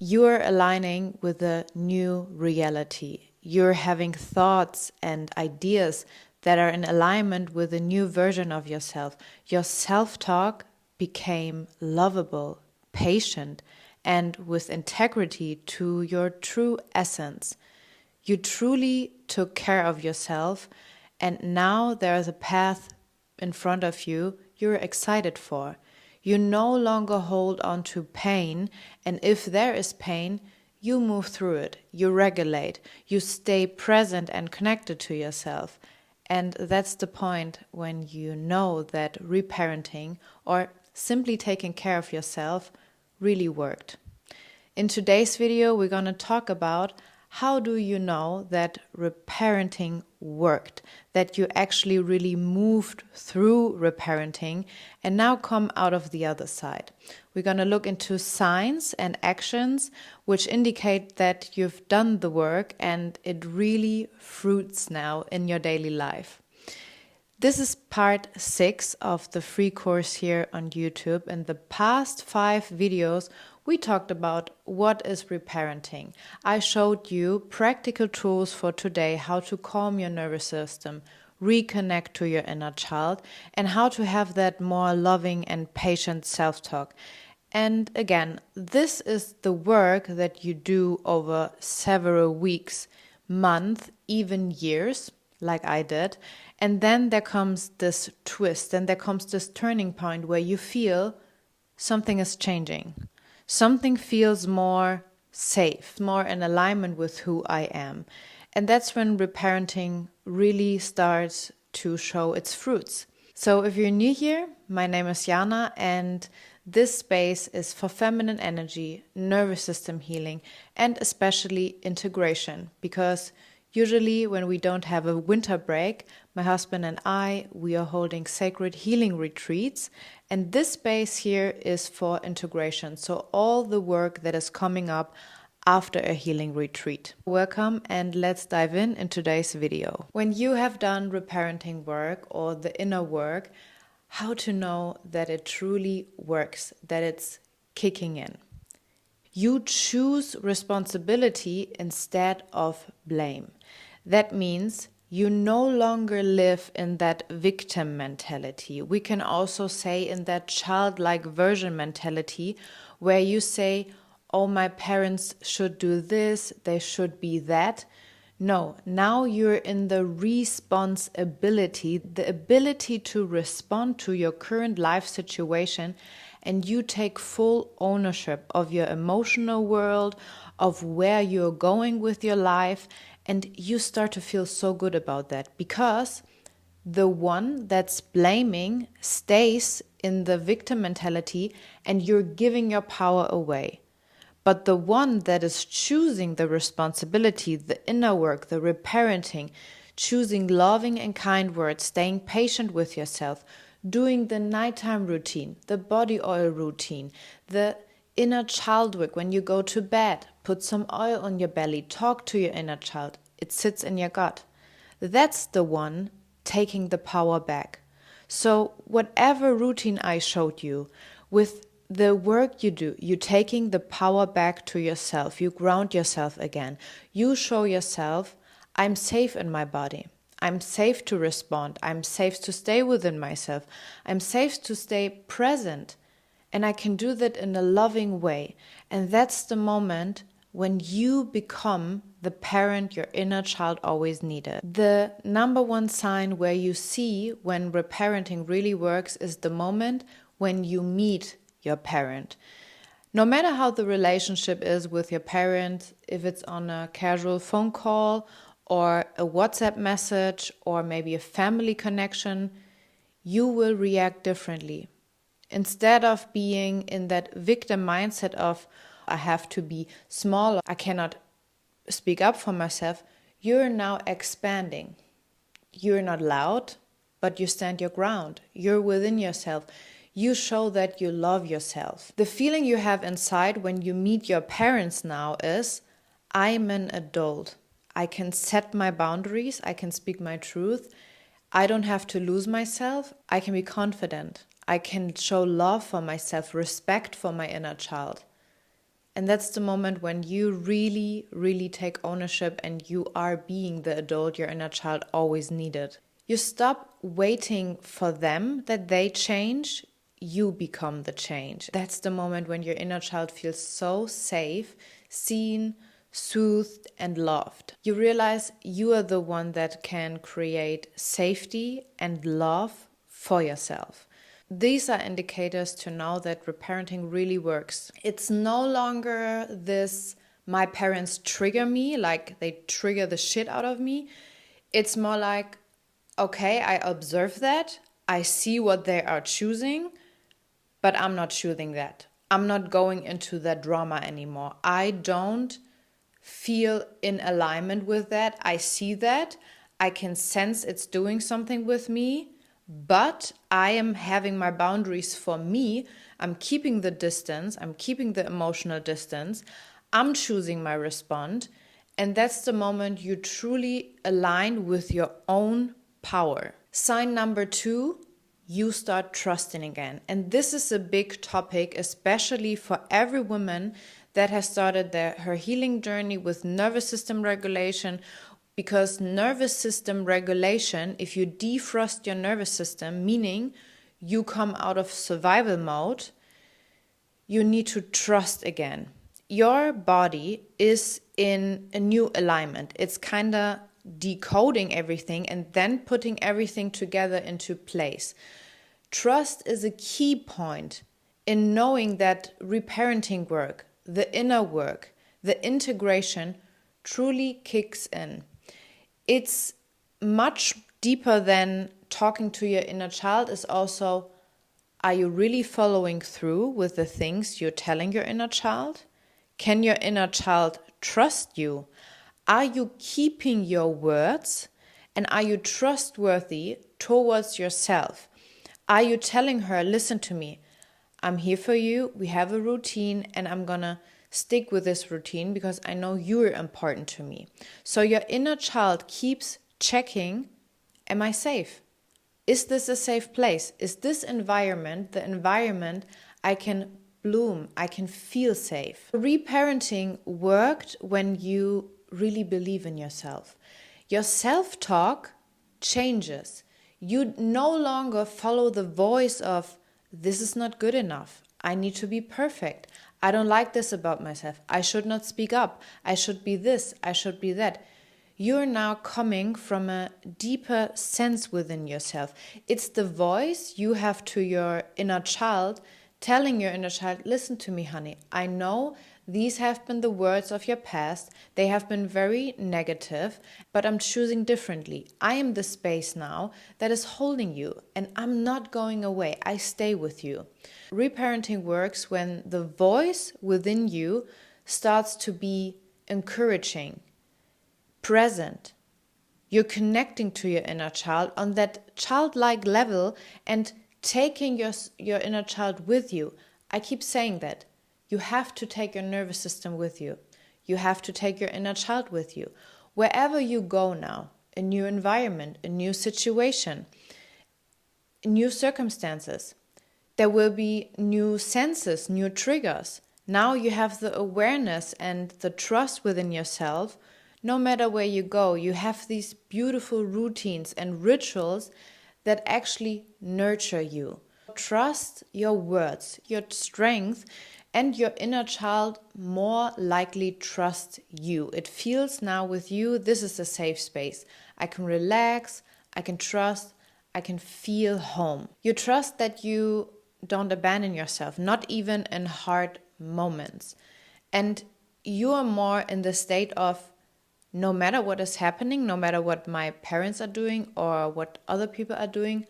You're aligning with a new reality. You're having thoughts and ideas that are in alignment with a new version of yourself. Your self-talk became lovable, patient, and with integrity to your true essence. You truly took care of yourself, and now there is a path in front of you you're excited for. You no longer hold on to pain, and if there is pain, you move through it, you regulate, you stay present and connected to yourself. And that's the point when you know that reparenting or simply taking care of yourself really worked. In today's video, we're going to talk about how do you know that reparenting worked, that you actually really moved through reparenting and now come out of the other side. We're going to look into signs and actions which indicate that you've done the work and it really fruits now in your daily life. This is part 6 of the free course here on YouTube. In the past 5 videos, we talked about what is reparenting. I showed you practical tools for today, how to calm your nervous system, reconnect to your inner child, and how to have that more loving and patient self-talk. And again, this is the work that you do over several weeks, months, even years, like I did. And then there comes this twist, and there comes this turning point where you feel something is changing. Something feels more safe, more in alignment with who I am. And that's when reparenting really starts to show its fruits. So if you're new here, my name is Jana, and this space is for feminine energy, nervous system healing, and especially integration, because usually when we don't have a winter break, my husband and we are holding sacred healing retreats, and this space here is for integration, so all the work that is coming up after a healing retreat. Welcome, and let's dive in today's video. When you have done reparenting work or the inner work, how to know that it truly works, that it's kicking in. You choose responsibility instead of blame. That means you no longer live in that victim mentality. We can also say in that childlike version mentality where you say, oh, my parents should do this, they should be that. No, now you're in the responsibility, the ability to respond to your current life situation, and you take full ownership of your emotional world, of where you're going with your life, and you start to feel so good about that because the one that's blaming stays in the victim mentality and you're giving your power away. But the one that is choosing the responsibility, the inner work, the reparenting, choosing loving and kind words, staying patient with yourself, doing the nighttime routine, the body oil routine, the inner child work when you go to bed, put some oil on your belly, talk to your inner child, it sits in your gut. That's the one taking the power back. So whatever routine I showed you, with the work you do, you're taking the power back to yourself. You ground yourself again. You show yourself, I'm safe in my body. I'm safe to respond. I'm safe to stay within myself. I'm safe to stay present. And I can do that in a loving way. And that's the moment when you become the parent your inner child always needed. The number one sign where you see when reparenting really works is the moment when you meet your parent. No matter how the relationship is with your parent, if it's on a casual phone call or a WhatsApp message or maybe a family connection, you will react differently. Instead of being in that victim mindset of, I have to be small, I cannot speak up for myself, you're now expanding. You're not loud, but you stand your ground. You're within yourself. You show that you love yourself. The feeling you have inside when you meet your parents now is, I'm an adult. I can set my boundaries. I can speak my truth. I don't have to lose myself. I can be confident. I can show love for myself, respect for my inner child. And that's the moment when you really, really take ownership and you are being the adult your inner child always needed. You stop waiting for them that they change, you become the change. That's the moment when your inner child feels so safe, seen, soothed, and loved. You realize you are the one that can create safety and love for yourself. These are indicators to know that reparenting really works. It's no longer this, my parents trigger me, like they trigger the shit out of me. It's more like, okay, I observe that, I see what they are choosing, but I'm not choosing that. I'm not going into that drama anymore. I don't feel in alignment with that. I see that. I can sense it's doing something with me, but I am having my boundaries for me. I'm keeping the distance. I'm keeping the emotional distance. I'm choosing my response. And that's the moment you truly align with your own power. Sign number 2, you start trusting again. And this is a big topic, especially for every woman that has started her healing journey with nervous system regulation. Because nervous system regulation, if you defrost your nervous system, meaning you come out of survival mode, you need to trust again. Your body is in a new alignment. It's kind of decoding everything and then putting everything together into place. Trust is a key point in knowing that reparenting work, the inner work, the integration truly kicks in. It's much deeper than talking to your inner child. Is also, are you really following through with the things you're telling your inner child? Can your inner child trust you? Are you keeping your words? And are you trustworthy towards yourself? Are you telling her, listen to me, I'm here for you, we have a routine, and I'm gonna stick with this routine because I know you're important to me. So your inner child keeps checking, am I safe? Is this a safe place? Is this environment the environment I can bloom, I can feel safe? Reparenting worked when you really believe in yourself. Your self-talk changes. You no longer follow the voice of, this is not good enough, I need to be perfect, I don't like this about myself, I should not speak up, I should be this, I should be that. You're now coming from a deeper sense within yourself. It's the voice you have to your inner child, telling your inner child, listen to me, honey. I know these have been the words of your past. They have been very negative, but I'm choosing differently. I am the space now that is holding you, and I'm not going away. I stay with you. Reparenting works when the voice within you starts to be encouraging, present. You're connecting to your inner child on that childlike level and taking your inner child with you. I keep saying that. You have to take your nervous system with you. You have to take your inner child with you. Wherever you go now, a new environment, a new situation, new circumstances, there will be new senses, new triggers. Now you have the awareness and the trust within yourself. No matter where you go, you have these beautiful routines and rituals that actually nurture you. Trust your words, your strength, and your inner child more likely trust you. It feels now with you, this is a safe space. I can relax, I can trust, I can feel home. You trust that you don't abandon yourself, not even in hard moments. And you are more in the state of, no matter what is happening, no matter what my parents are doing or what other people are doing,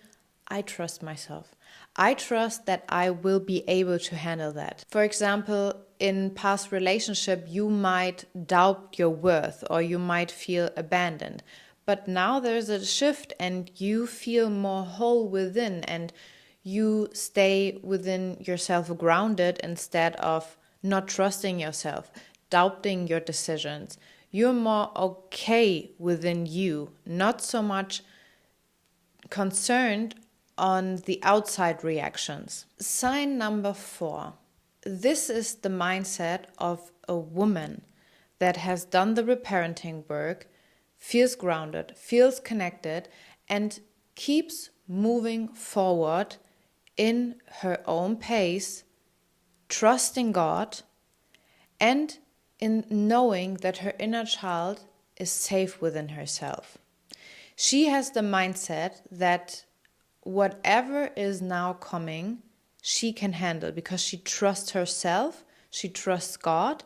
I trust myself. I trust that I will be able to handle that. For example, in past relationship, you might doubt your worth or you might feel abandoned. But now there's a shift and you feel more whole within and you stay within yourself grounded instead of not trusting yourself, doubting your decisions. You're more okay within you, not so much concerned on the outside reactions. Sign number 4. this is the mindset of a woman that has done the reparenting work, feels grounded, feels connected, and keeps moving forward in her own pace, trusting God, and in knowing that her inner child is safe within herself. She has the mindset that whatever is now coming, she can handle because she trusts herself, she trusts God,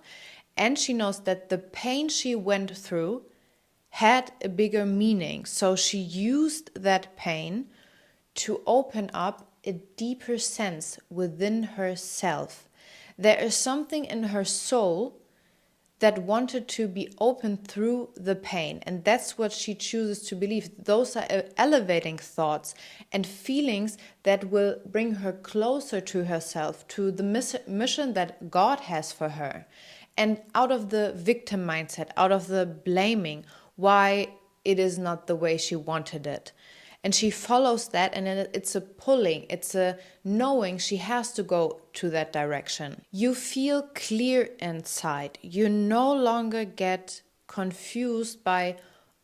and she knows that the pain she went through had a bigger meaning. So she used that pain to open up a deeper sense within herself. There is something in her soul that wanted to be open through the pain, and that's what she chooses to believe. Those are elevating thoughts and feelings that will bring her closer to herself, to the mission that God has for her, and out of the victim mindset, out of the blaming why it is not the way she wanted it. And she follows that, and it's a pulling, it's a knowing she has to go to that direction. You feel clear inside. You no longer get confused by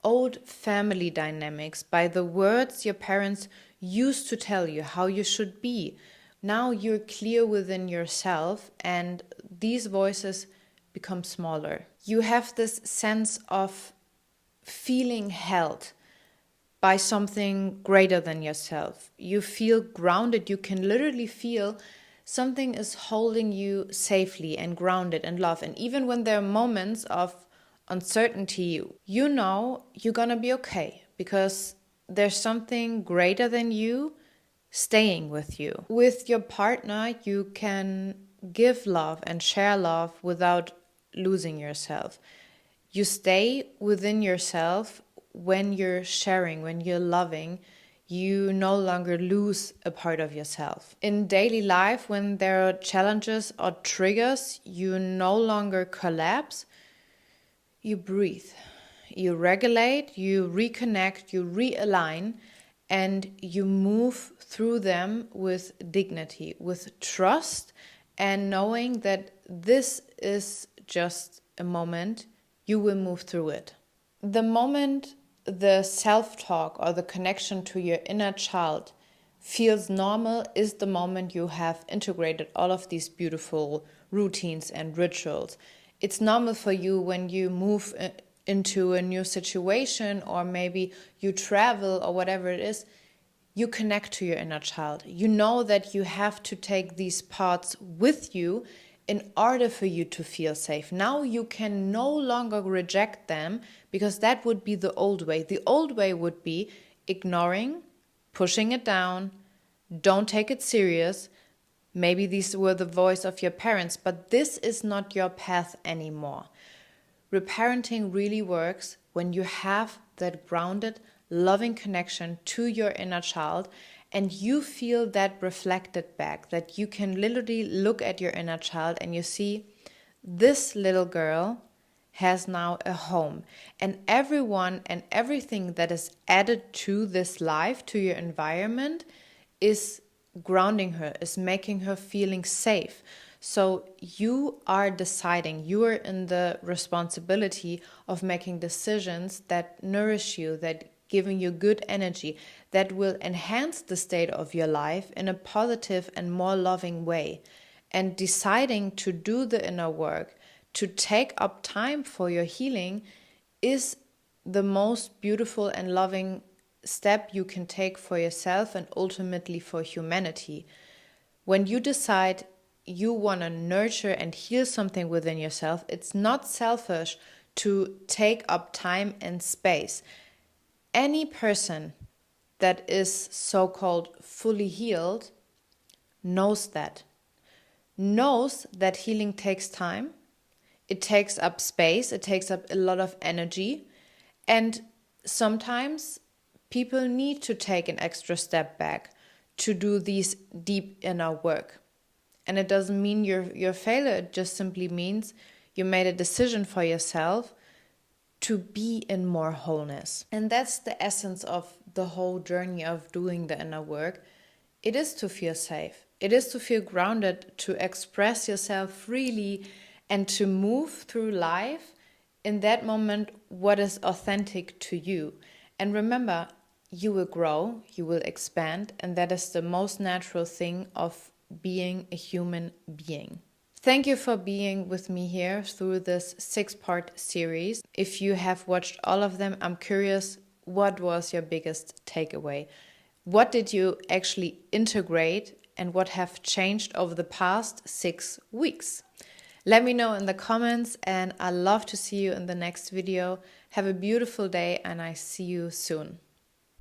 old family dynamics, by the words your parents used to tell you how you should be. Now you're clear within yourself, and these voices become smaller. You have this sense of feeling held by something greater than yourself. You feel grounded. You can literally feel something is holding you safely and grounded and love. And even when there are moments of uncertainty, you know you're gonna be okay because there's something greater than you staying with you. With your partner, you can give love and share love without losing yourself. You stay within yourself. When you're sharing, when you're loving, you no longer lose a part of yourself. In daily life, when there are challenges or triggers, you no longer collapse. You breathe, you regulate, you reconnect, you realign, and you move through them with dignity, with trust, and knowing that this is just a moment, you will move through it. The moment the self-talk or the connection to your inner child feels normal is the moment you have integrated all of these beautiful routines and rituals. It's normal for you when you move into a new situation, or maybe you travel or whatever it is, you connect to your inner child. You know that you have to take these parts with you in order for you to feel safe. Now you can no longer reject them because that would be the old way. The old way would be ignoring, pushing it down, don't take it serious. Maybe these were the voice of your parents, but this is not your path anymore. Reparenting really works when you have that grounded, loving connection to your inner child, and you feel that reflected back, that you can literally look at your inner child and you see this little girl has now a home, and everyone and everything that is added to this life, to your environment, is grounding her, is making her feeling safe. So you are deciding, you are in the responsibility of making decisions that nourish you, that giving you good energy, that will enhance the state of your life in a positive and more loving way. And deciding to do the inner work, to take up time for your healing, is the most beautiful and loving step you can take for yourself and ultimately for humanity. When you decide you want to nurture and heal something within yourself, it's not selfish to take up time and space. Any person that is so-called fully healed knows that healing takes time, it takes up space, it takes up a lot of energy, and sometimes people need to take an extra step back to do these deep inner work. And it doesn't mean you're a failure, it just simply means you made a decision for yourself to be in more wholeness. And that's the essence of the whole journey of doing the inner work. It is to feel safe. It is to feel grounded, to express yourself freely, and to move through life in that moment what is authentic to you. And remember, you will grow, you will expand, and that is the most natural thing of being a human being. Thank you for being with me here through this 6-part series. If you have watched all of them, I'm curious, what was your biggest takeaway? What did you actually integrate and what have changed over the past 6 weeks? Let me know in the comments, and I love to see you in the next video. Have a beautiful day, and I see you soon.